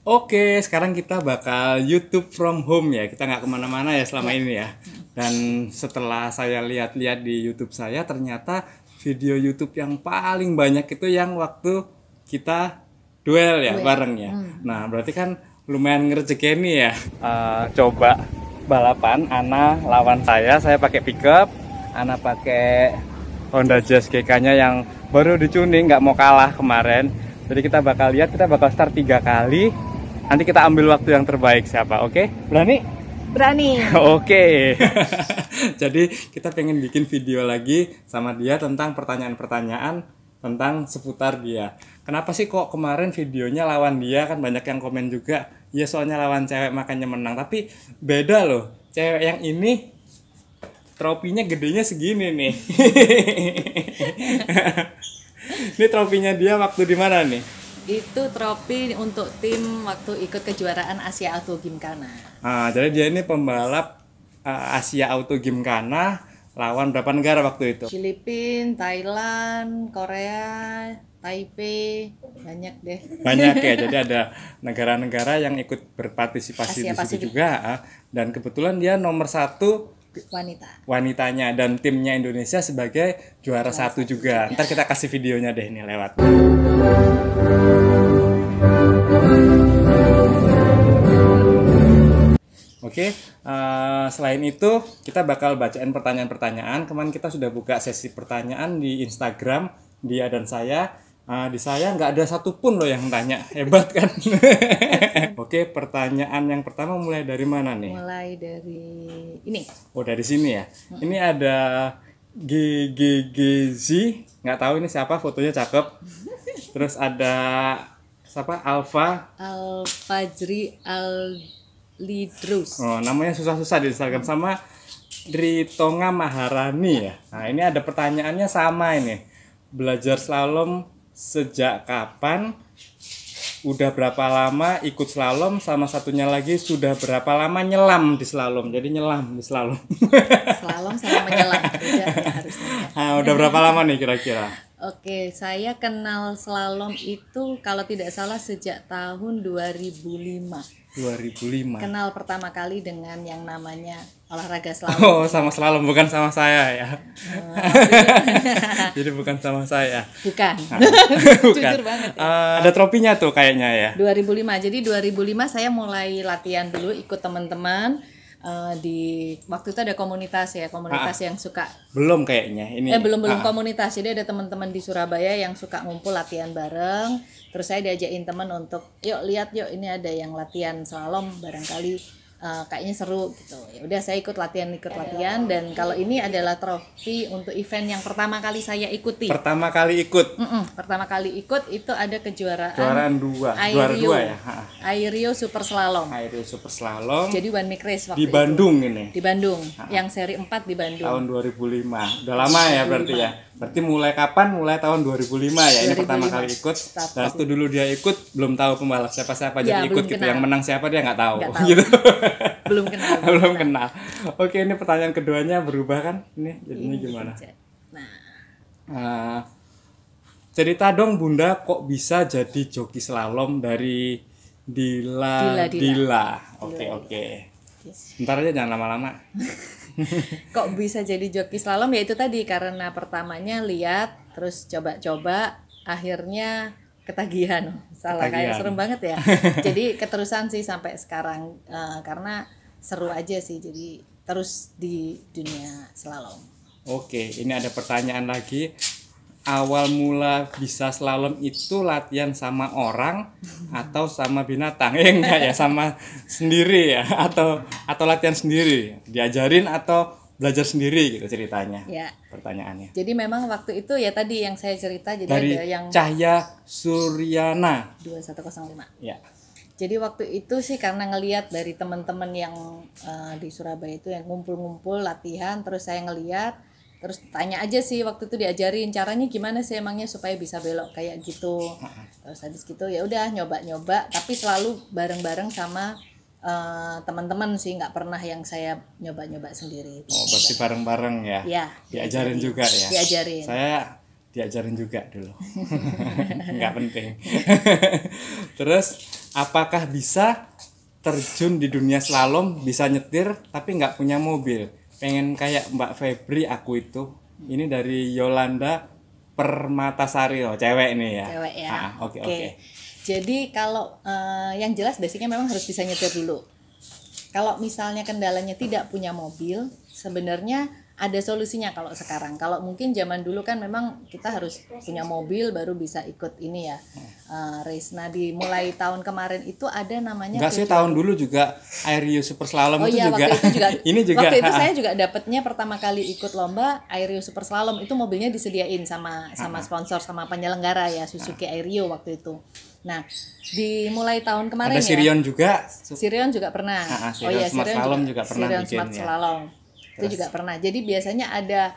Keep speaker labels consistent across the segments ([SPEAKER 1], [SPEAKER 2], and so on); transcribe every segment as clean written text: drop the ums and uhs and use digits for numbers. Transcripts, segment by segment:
[SPEAKER 1] Oke, sekarang kita bakal YouTube from home ya. Kita nggak kemana-mana ya selama ini ya. Dan setelah saya lihat-lihat di YouTube saya, ternyata video YouTube yang paling banyak itu yang waktu kita duel ya, bareng ya. Nah, berarti kan lumayan ngerejekeni ya. Coba balapan, Ana lawan saya pakai pickup, Ana pakai Honda Jazz GK-nya yang baru dicuning, nggak mau kalah kemarin. Jadi kita bakal lihat, kita bakal start 3 kali. Nanti kita ambil waktu yang terbaik siapa, oke? Berani?
[SPEAKER 2] Berani.
[SPEAKER 1] Oke. Jadi kita pengen bikin video lagi sama dia tentang pertanyaan-pertanyaan tentang seputar dia. Kenapa sih kok kemarin videonya lawan dia, kan banyak yang komen juga. Ya soalnya lawan cewek makanya menang. Tapi beda loh, cewek yang ini tropinya gedenya segini nih. Ini tropinya dia waktu di mana nih?
[SPEAKER 2] Itu trofi untuk tim waktu ikut kejuaraan Asia Auto Gymkhana.
[SPEAKER 1] Jadi dia ini pembalap Asia Auto Gymkhana, lawan berapa negara waktu itu?
[SPEAKER 2] Filipina, Thailand, Korea, Taipei, banyak deh.
[SPEAKER 1] Banyak ya, jadi ada negara-negara yang ikut berpartisipasi
[SPEAKER 2] Asia
[SPEAKER 1] di situ
[SPEAKER 2] Pasifik.
[SPEAKER 1] juga. Dan kebetulan dia nomor 1 wanitanya dan timnya Indonesia sebagai juara 1 juga. Ntar kita kasih videonya deh ini lewat. Oke, selain itu kita bakal bacain pertanyaan-pertanyaan. Kemarin kita sudah buka sesi pertanyaan di Instagram dia dan saya. Di saya nggak ada satupun loh yang tanya, hebat kan? Oke, pertanyaan yang pertama mulai dari mana nih?
[SPEAKER 2] Mulai dari ini.
[SPEAKER 1] Oh, dari sini ya. Ini ada GGGZ, nggak tahu ini siapa, fotonya cakep. Terus ada siapa?
[SPEAKER 2] Al-Fajri Al-Lidrus.
[SPEAKER 1] Oh, namanya susah-susah di Instagram, sama Ritonga Maharani ya. Nah, ini ada pertanyaannya sama ini. Belajar slalom sejak kapan? Udah berapa lama ikut slalom? Sama satunya lagi, sudah berapa lama nyelam di slalom? Jadi nyelam di slalom.
[SPEAKER 2] Slalom sama menyelam. Beda ya harusnya.
[SPEAKER 1] Udah berapa lama nih kira-kira?
[SPEAKER 2] Oke, saya kenal slalom itu kalau tidak salah sejak tahun 2005.
[SPEAKER 1] 2005.
[SPEAKER 2] Kenal pertama kali dengan yang namanya olahraga slalom.
[SPEAKER 1] Oh, sama slalom, bukan sama saya ya. Jadi bukan sama saya.
[SPEAKER 2] Bukan.
[SPEAKER 1] Bukan.
[SPEAKER 2] Jujur banget ya.
[SPEAKER 1] Ada tropinya tuh kayaknya ya.
[SPEAKER 2] 2005. Jadi 2005 saya mulai latihan dulu ikut teman-teman di waktu itu ada komunitas ya, komunitas yang suka
[SPEAKER 1] Belum kayaknya ini.
[SPEAKER 2] belum komunitas. Jadi ada teman-teman di Surabaya yang suka ngumpul latihan bareng. Terus saya diajakin teman untuk yuk lihat yuk ini ada yang latihan slalom, barangkali kayaknya seru gitu. Ya udah saya ikut latihan dan kalau ini adalah trofi untuk event yang pertama kali saya ikuti.
[SPEAKER 1] Pertama kali ikut.
[SPEAKER 2] Pertama kali ikut itu ada kejuaraan
[SPEAKER 1] Kejuaraan juara
[SPEAKER 2] Airio.
[SPEAKER 1] 2 ya.
[SPEAKER 2] Airio Super Slalom.
[SPEAKER 1] Airio Super Slalom.
[SPEAKER 2] Jadi one make race waktu
[SPEAKER 1] di Bandung ini.
[SPEAKER 2] Di Bandung. Yang seri 4 di Bandung.
[SPEAKER 1] Tahun 2005. Udah lama ya berarti ya. Berarti mulai kapan? Mulai tahun 2005 ya. Ini
[SPEAKER 2] 2005.
[SPEAKER 1] pertama kali ikut. Dan waktu dulu dia ikut belum tahu pembalap siapa-siapa, jadi ikut gitu.
[SPEAKER 2] Kenal.
[SPEAKER 1] Yang menang siapa dia nggak tahu.
[SPEAKER 2] Nggak tahu.
[SPEAKER 1] Gitu.
[SPEAKER 2] Belum kenal.
[SPEAKER 1] Belum kenal. Oke, ini pertanyaan keduanya berubah kan? Ini jadinya gimana?
[SPEAKER 2] Nah,
[SPEAKER 1] Cerita dong Bunda, kok bisa jadi joki slalom dari Dila. Oke. Bentar aja, jangan lama-lama.
[SPEAKER 2] kok bisa jadi joki slalom ya itu tadi karena pertamanya lihat terus coba-coba akhirnya ketagihan. Kayak serem banget ya. Jadi keterusan sih sampai sekarang karena seru aja sih, jadi terus di dunia slalom.
[SPEAKER 1] Oke, ini ada pertanyaan lagi. Awal mula bisa slalom itu latihan sama orang atau sama binatang? Enggak ya, sama sendiri ya, atau latihan sendiri, diajarin atau belajar sendiri gitu ceritanya.
[SPEAKER 2] Ya.
[SPEAKER 1] Pertanyaannya.
[SPEAKER 2] Jadi memang waktu itu ya tadi yang saya cerita, jadi
[SPEAKER 1] Dari
[SPEAKER 2] ada yang
[SPEAKER 1] Cahya Suryana
[SPEAKER 2] 2105.
[SPEAKER 1] ya.
[SPEAKER 2] Jadi waktu itu sih karena ngelihat dari teman-teman yang di Surabaya itu yang ngumpul-ngumpul latihan, terus saya ngelihat, terus tanya aja sih waktu itu diajarin caranya gimana sih emangnya supaya bisa belok kayak gitu. Terus habis gitu ya udah nyoba-nyoba, tapi selalu bareng-bareng sama teman-teman sih, nggak pernah yang saya nyoba-nyoba sendiri.
[SPEAKER 1] Oh, berarti bareng-bareng ya.
[SPEAKER 2] Ya,
[SPEAKER 1] Diajarin juga ya.
[SPEAKER 2] Diajarin.
[SPEAKER 1] Saya diajarin juga dulu. Nggak penting. Terus apakah bisa terjun di dunia slalom, bisa nyetir tapi nggak punya mobil? Pengen kayak Mbak Febri aku itu. Ini dari Yolanda Permatasari, oh, cewek nih ya.
[SPEAKER 2] Cewek ya.
[SPEAKER 1] Oke.
[SPEAKER 2] Jadi kalau yang jelas basicnya memang harus bisa nyetir dulu. Kalau misalnya kendalanya tidak punya mobil, sebenarnya ada solusinya kalau sekarang. Kalau mungkin zaman dulu kan memang kita harus punya mobil baru bisa ikut ini ya, race. Nah, mulai tahun kemarin itu ada namanya
[SPEAKER 1] Enggak sih, tahun dulu juga Aero Super Slalom
[SPEAKER 2] Oh
[SPEAKER 1] itu
[SPEAKER 2] iya,
[SPEAKER 1] juga.
[SPEAKER 2] waktu itu juga
[SPEAKER 1] Ini juga.
[SPEAKER 2] Waktu itu saya juga dapatnya pertama kali ikut lomba Aero Super Slalom, itu mobilnya disediain sama sponsor, sama penyelenggara ya, Suzuki Aero waktu itu. Nah, mulai tahun kemarin
[SPEAKER 1] Ada Sirion juga.
[SPEAKER 2] Sirion juga pernah.
[SPEAKER 1] Sirion Smart Slalom juga pernah
[SPEAKER 2] Sirion
[SPEAKER 1] bikin
[SPEAKER 2] Smart
[SPEAKER 1] ya.
[SPEAKER 2] Slalom. Itu juga pernah. Jadi biasanya ada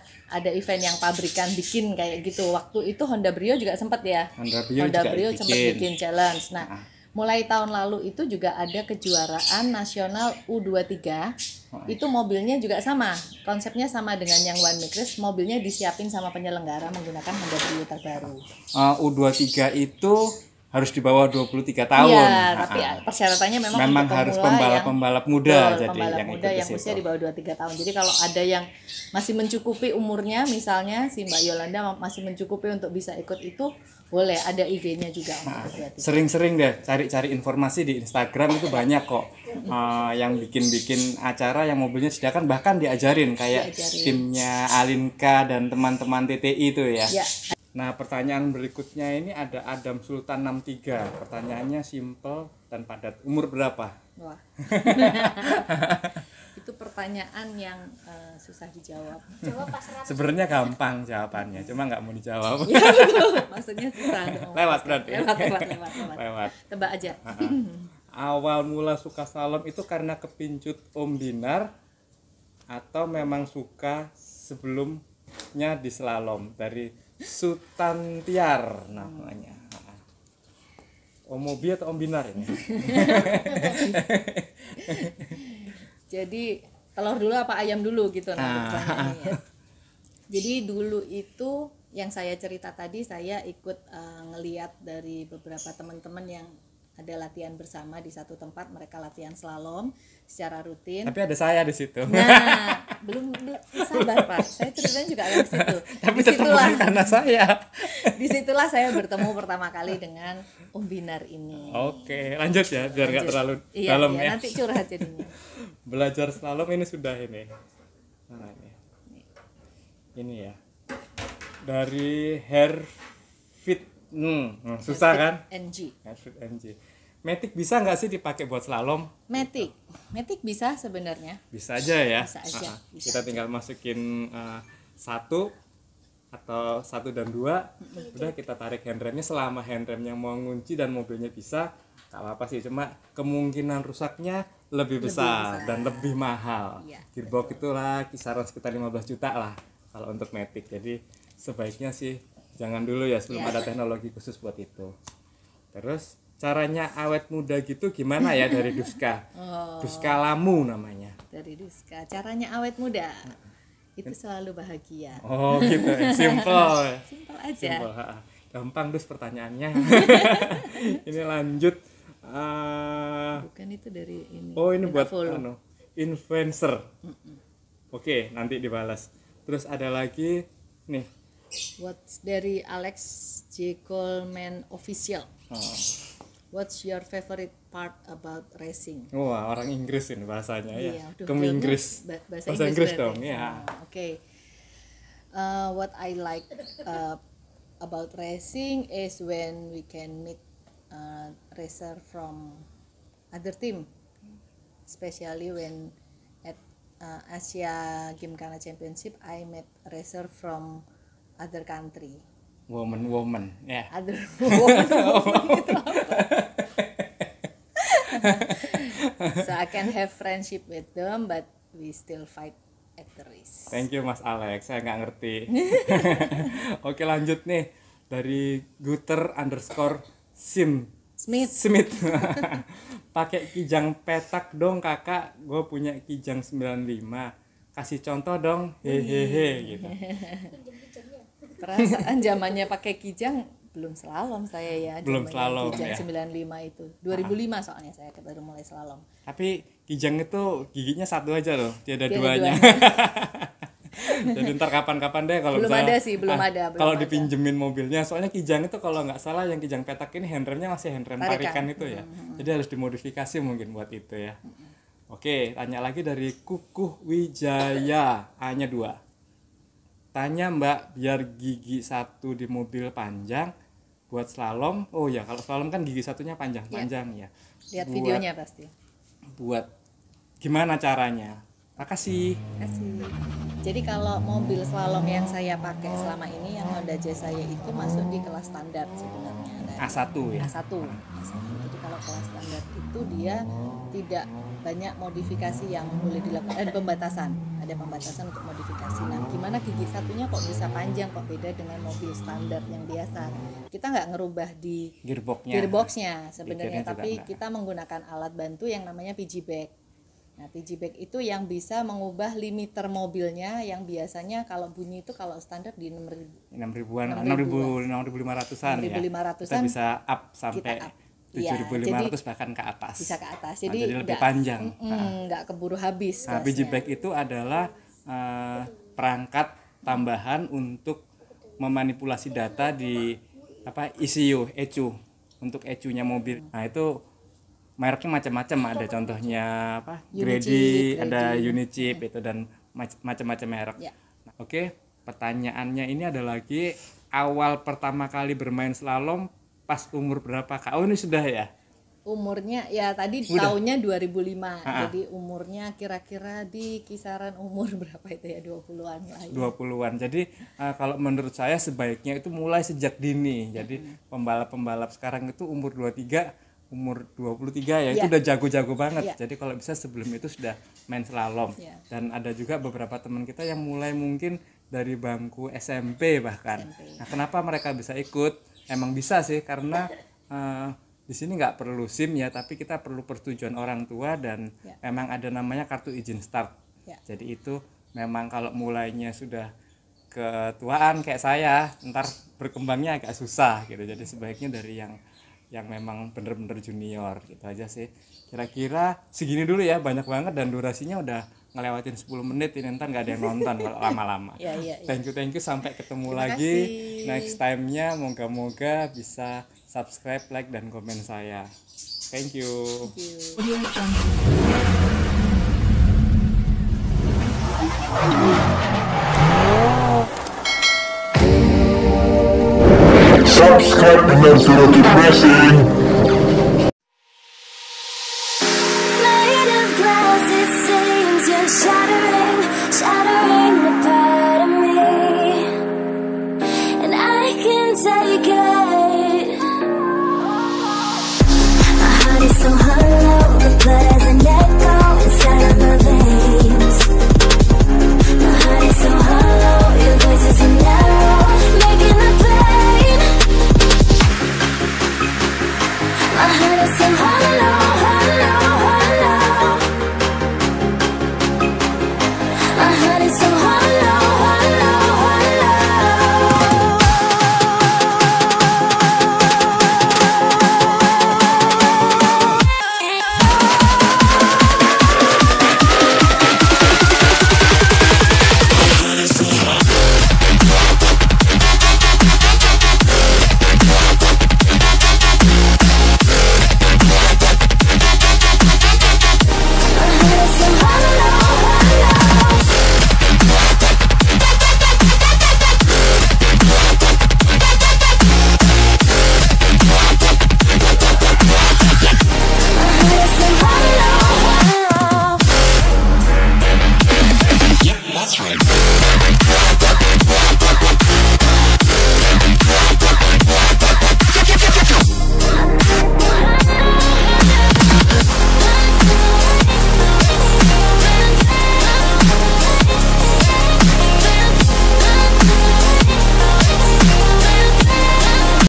[SPEAKER 2] event yang pabrikan bikin kayak gitu. Waktu itu Honda Brio juga sempat ya.
[SPEAKER 1] Honda Brio
[SPEAKER 2] sempat bikin challenge. Nah, mulai tahun lalu itu juga ada kejuaraan nasional U23. Itu mobilnya juga sama. Konsepnya sama dengan yang One Make Race, mobilnya disiapin sama penyelenggara menggunakan Honda Brio terbaru.
[SPEAKER 1] U23 itu harus di bawah 23 tahun.
[SPEAKER 2] Iya, tapi persyaratannya memang untuk
[SPEAKER 1] harus
[SPEAKER 2] pembalap
[SPEAKER 1] muda
[SPEAKER 2] betul,
[SPEAKER 1] jadi
[SPEAKER 2] pembalap
[SPEAKER 1] yang
[SPEAKER 2] muda yang usia di bawah 23 tahun. Jadi kalau ada yang masih mencukupi umurnya, misalnya si Mbak Yolanda masih mencukupi untuk bisa ikut itu, boleh, ada IG-nya juga untuk U23.
[SPEAKER 1] Sering-sering deh cari-cari informasi di Instagram, itu banyak kok yang bikin acara yang mobilnya disediakan, bahkan diajarin kayak timnya Alinka dan teman-teman TTI itu ya. Nah, pertanyaan berikutnya ini ada Adam Sultan 63. Pertanyaannya simple dan padat. Umur berapa?
[SPEAKER 2] Wah. Itu pertanyaan yang susah dijawab.
[SPEAKER 1] Sebenarnya gampang jawabannya, cuma nggak mau dijawab.
[SPEAKER 2] Iya, betul. Maksudnya susah.
[SPEAKER 1] Lewat berarti.
[SPEAKER 2] Lewat. Tebak aja.
[SPEAKER 1] Awal mula suka slalom itu karena kepincut Om Dinar atau memang suka sebelumnya di slalom? Dari Sutantiar namanya. Om Mobi atau Om Binar ini?
[SPEAKER 2] Jadi telur dulu apa ayam dulu gitu pertanyaannya. Jadi dulu itu yang saya cerita tadi, saya ikut ngeliat dari beberapa teman-teman yang ada latihan bersama di satu tempat, mereka latihan slalom secara rutin.
[SPEAKER 1] Tapi ada saya di situ.
[SPEAKER 2] Nah, belum sabar Pak. Saya ceritanya juga ada di situ.
[SPEAKER 1] Tapi tetap bukan karena saya.
[SPEAKER 2] Disitulah saya bertemu pertama kali dengan Om Binar ini.
[SPEAKER 1] Oke, lanjut ya biar nggak terlalu dalam ya.
[SPEAKER 2] Nanti curhat jadinya.
[SPEAKER 1] Belajar slalom ini sudah ini. Nah, ini ya. Dari Hairfit. Susah kan? Hairfit NG. Matic bisa nggak sih dipakai buat slalom?
[SPEAKER 2] Matic bisa sebenarnya.
[SPEAKER 1] Bisa aja ya.
[SPEAKER 2] Bisa aja.
[SPEAKER 1] Kita tinggal masukin 1 atau 1 dan 2. Udah kita tarik handremnya, selama handremnya mau ngunci dan mobilnya bisa, nggak apa-apa sih. Cuma kemungkinan rusaknya lebih besar dan lebih mahal.
[SPEAKER 2] Iya,
[SPEAKER 1] Gearbox itulah kisaran sekitar 15 juta lah kalau untuk Matic. Jadi sebaiknya sih jangan dulu ya sebelum ada teknologi khusus buat itu. Terus caranya awet muda gitu gimana ya dari Duska? Duska Lamu namanya.
[SPEAKER 2] Dari Duska. Caranya awet muda itu selalu bahagia.
[SPEAKER 1] Oh gitu ya. Simple.
[SPEAKER 2] Simple aja.
[SPEAKER 1] Gampang Dus pertanyaannya. Ini lanjut.
[SPEAKER 2] Bukan itu dari ini.
[SPEAKER 1] Oh ini buat influencer. Oke, nanti dibalas. Terus ada lagi nih.
[SPEAKER 2] What's dari Alex J. Coleman Official. What's your favorite part about racing?
[SPEAKER 1] Wah, orang Inggris ini bahasanya ya.
[SPEAKER 2] Inggris. Bahasa
[SPEAKER 1] Inggris dong, ya.
[SPEAKER 2] Oke. What I like about racing is when we can meet racer from other team, especially when at Asia Gymkhana Championship I met racer from other country.
[SPEAKER 1] Woman ya.
[SPEAKER 2] Other woman itu apa? So I can have friendship with them, but we still fight at the race.
[SPEAKER 1] Thank you Mas Alex, saya nggak ngerti. Oke lanjut nih dari Guter_Smith. Pakai kijang petak dong kakak, gue punya kijang 95. Kasih contoh dong, hehehe gitu.
[SPEAKER 2] Perasaan zamannya pakai Kijang belum slalom saya ya.
[SPEAKER 1] Belum
[SPEAKER 2] Zamannya
[SPEAKER 1] slalom
[SPEAKER 2] Kijang
[SPEAKER 1] ya.
[SPEAKER 2] 95 itu. 2005 soalnya saya baru mulai slalom.
[SPEAKER 1] Tapi Kijang itu giginya satu aja loh, tiada
[SPEAKER 2] Tiada
[SPEAKER 1] duanya.
[SPEAKER 2] duanya.
[SPEAKER 1] Jadi ntar kapan-kapan deh kalau
[SPEAKER 2] Belum
[SPEAKER 1] misalnya,
[SPEAKER 2] ada sih, belum ada.
[SPEAKER 1] kalau dipinjemin mobilnya, soalnya Kijang itu kalau nggak salah yang Kijang petak ini handremnya masih handrem tarikan itu ya. Jadi harus dimodifikasi mungkin buat itu ya. Oke, tanya lagi dari Kukuh Wijaya, A-nya 2. Tanya Mbak, biar gigi 1 di mobil panjang buat slalom. Oh ya, kalau slalom kan gigi satunya panjang-panjang ya.
[SPEAKER 2] Lihat videonya pasti.
[SPEAKER 1] Buat gimana caranya? Makasih.
[SPEAKER 2] Kasih. Jadi kalau mobil slalom yang saya pakai selama ini yang Honda Jazz saya itu masuk di kelas standar sebenarnya.
[SPEAKER 1] A1 ya.
[SPEAKER 2] A1. Jadi kalau kelas standar itu dia tidak banyak modifikasi yang boleh dilakukan, ada pembatasan untuk modifikasi. Nah, gimana gigi satunya kok bisa panjang, kok beda dengan mobil standar yang biasa? Kita nggak ngerubah di gearboxnya sebenarnya, tapi kita menggunakan alat bantu yang namanya PG bag. Nah, PG bag itu yang bisa mengubah limiter mobilnya yang biasanya kalau bunyi itu kalau standar di
[SPEAKER 1] 6.500-an ya.
[SPEAKER 2] 6.500-an
[SPEAKER 1] Kita bisa up sampai 7.500 bahkan ke atas.
[SPEAKER 2] Bisa ke atas.
[SPEAKER 1] Jadi lebih
[SPEAKER 2] enggak,
[SPEAKER 1] panjang.
[SPEAKER 2] Nggak keburu habis.
[SPEAKER 1] Nah, PG bag itu adalah perangkat tambahan untuk memanipulasi data di ECU untuk ECU-nya mobil. Nah, itu mereknya macam-macam, ada contohnya Grady, ada Unichip itu dan macam-macam merek.
[SPEAKER 2] Ya.
[SPEAKER 1] Nah, oke, pertanyaannya ini ada lagi, awal pertama kali bermain slalom pas umur berapa Kak? Oh, ini sudah ya?
[SPEAKER 2] Umurnya ya tadi tahunnya 2005. Jadi umurnya kira-kira di kisaran umur berapa itu ya, 20-an lah ya.
[SPEAKER 1] 20-an. Jadi kalau menurut saya sebaiknya itu mulai sejak dini. Jadi pembalap-pembalap sekarang itu umur 23, umur 23 ya, itu udah jago-jago banget. Jadi kalau bisa sebelum itu sudah main slalom. Dan ada juga beberapa teman kita yang mulai mungkin dari bangku SMP bahkan. Nah, kenapa mereka bisa ikut? Emang bisa sih, karena di sini nggak perlu SIM ya, tapi kita perlu persetujuan orang tua dan memang ada namanya kartu izin start. Jadi itu memang kalau mulainya sudah ketuaan kayak saya, ntar berkembangnya agak susah gitu. Jadi sebaiknya dari yang memang bener-bener junior gitu aja sih. Kira-kira segini dulu ya, banyak banget dan durasinya udah ngelewatin 10 menit ini, ntar nggak ada yang nonton kalau lama-lama. Thank you, sampai ketemu lagi next time-nya. Moga-moga bisa subscribe, like, dan komen saya. Thank you.
[SPEAKER 3] Subscribe dengan suruh keep pressing.
[SPEAKER 4] Made of glass, it seems you're shattering.